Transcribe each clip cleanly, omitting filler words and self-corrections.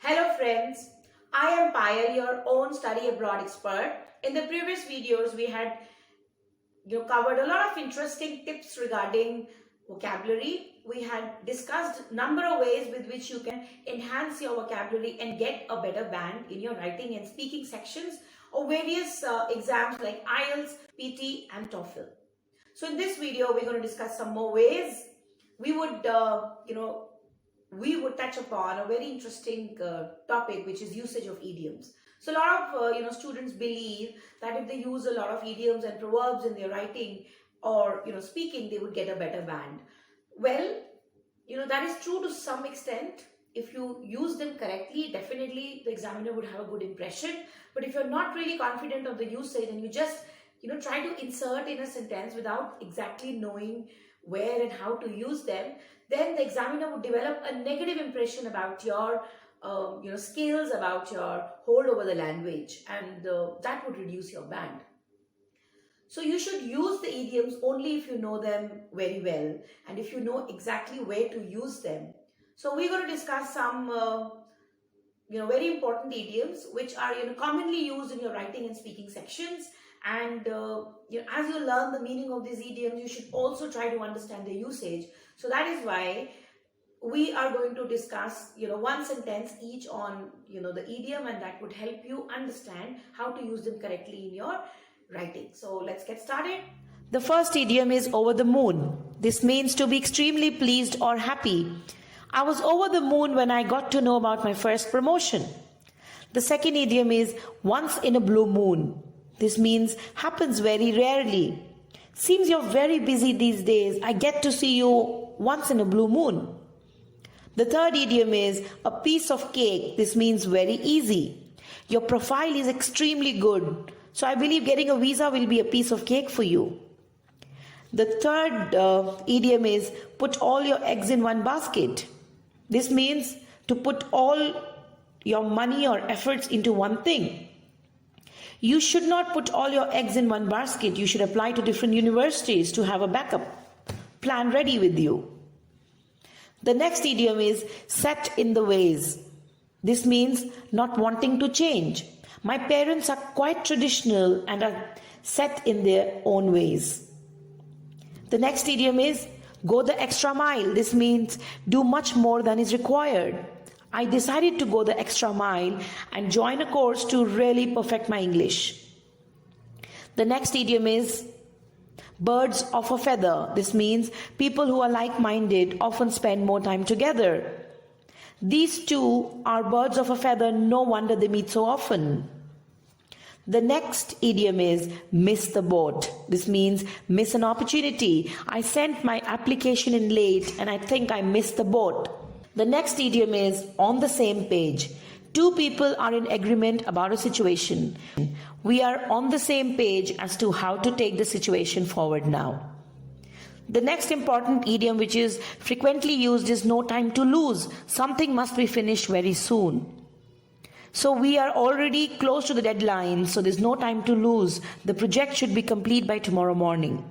Hello friends, I am Payal, your own study abroad expert. In the previous videos, we had covered a lot of interesting tips regarding vocabulary. We had discussed number of ways with which you can enhance your vocabulary and get a better band in your writing and speaking sections of various exams like IELTS, PT and TOEFL. So in this video, we're going to discuss some more ways. We would touch upon a very interesting topic, which is usage of idioms. So a lot of students believe that if they use a lot of idioms and proverbs in their writing or speaking, they would get a better band. Well, that is true to some extent. If you use them correctly, definitely the examiner would have a good impression. But if you're not really confident of the usage and you just try to insert in a sentence without exactly knowing where and how to use them, then the examiner would develop a negative impression about your skills, about your hold over the language, and that would reduce your band. So you should use the idioms only if you know them very well and if you know exactly where to use them. So we're going to discuss some very important idioms which are commonly used in your writing and speaking sections. And as you learn the meaning of these idioms, you should also try to understand their usage. So that is why we are going to discuss one sentence each on the idiom, and that would help you understand how to use them correctly in your writing. So let's get started. The first idiom is over the moon. This means to be extremely pleased or happy. I was over the moon when I got to know about my first promotion. The second idiom is once in a blue moon. This means happens very rarely. Seems you're very busy these days. I get to see you once in a blue moon. The third idiom is a piece of cake. This means very easy. Your profile is extremely good. So I believe getting a visa will be a piece of cake for you. The third idiom is put all your eggs in one basket. This means to put all your money or efforts into one thing. You should not put all your eggs in one basket. You should apply to different universities to have a backup plan ready with you. The next idiom is set in the ways. This means not wanting to change. My parents are quite traditional and are set in their own ways. The next idiom is go the extra mile. This means do much more than is required. I decided to go the extra mile and join a course to really perfect my English. The next idiom is birds of a feather. This means people who are like-minded often spend more time together. These two are birds of a feather, no wonder they meet so often. The next idiom is miss the boat. This means miss an opportunity. I sent my application in late and I think I missed the boat. The next idiom is on the same page. Two people are in agreement about a situation. We are on the same page as to how to take the situation forward now. The next important idiom which is frequently used is no time to lose. Something must be finished very soon. So we are already close to the deadline, so there's no time to lose. The project should be complete by tomorrow morning.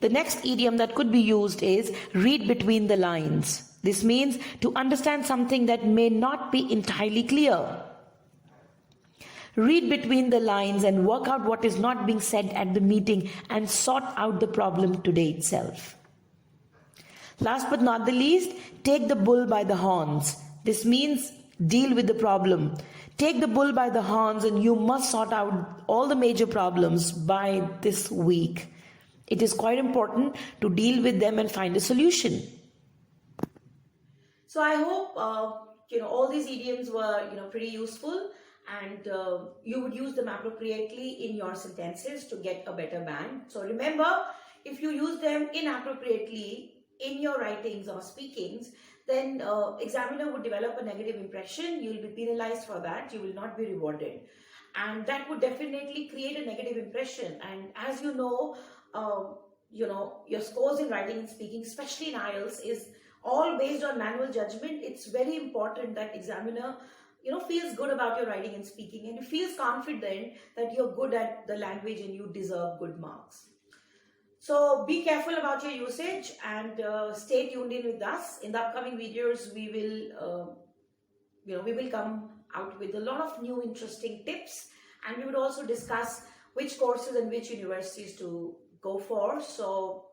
The next idiom that could be used is read between the lines. This means to understand something that may not be entirely clear. Read between the lines and work out what is not being said at the meeting and sort out the problem today itself. Last but not the least, take the bull by the horns. This means deal with the problem. Take the bull by the horns and you must sort out all the major problems by this week. It is quite important to deal with them and find a solution. So I hope all these idioms were pretty useful, and you would use them appropriately in your sentences to get a better band. So remember, if you use them inappropriately in your writings or speakings, then examiner would develop a negative impression. You will be penalized for that. You will not be rewarded, and that would definitely create a negative impression. And as you know, your scores in writing and speaking, especially in IELTS, is all based on manual judgment. It's very important that examiner feels good about your writing and speaking and feels confident that you're good at the language and you deserve good marks. So be careful about your usage and stay tuned in with us. In the upcoming videos, we will we will come out with a lot of new interesting tips, and we would also discuss which courses and which universities to go for. So,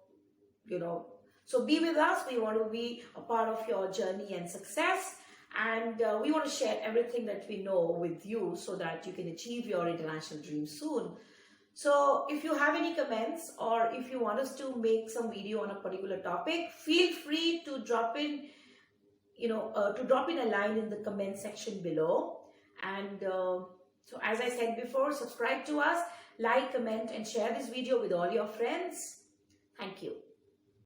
so be with us. We want to be a part of your journey and success, and we want to share everything that we know with you so that you can achieve your international dreams soon. So if you have any comments, or if you want us to make some video on a particular topic, feel free to drop in a line in the comment section below. And so as I said before, subscribe to us, like, comment and share this video with all your friends. Thank you.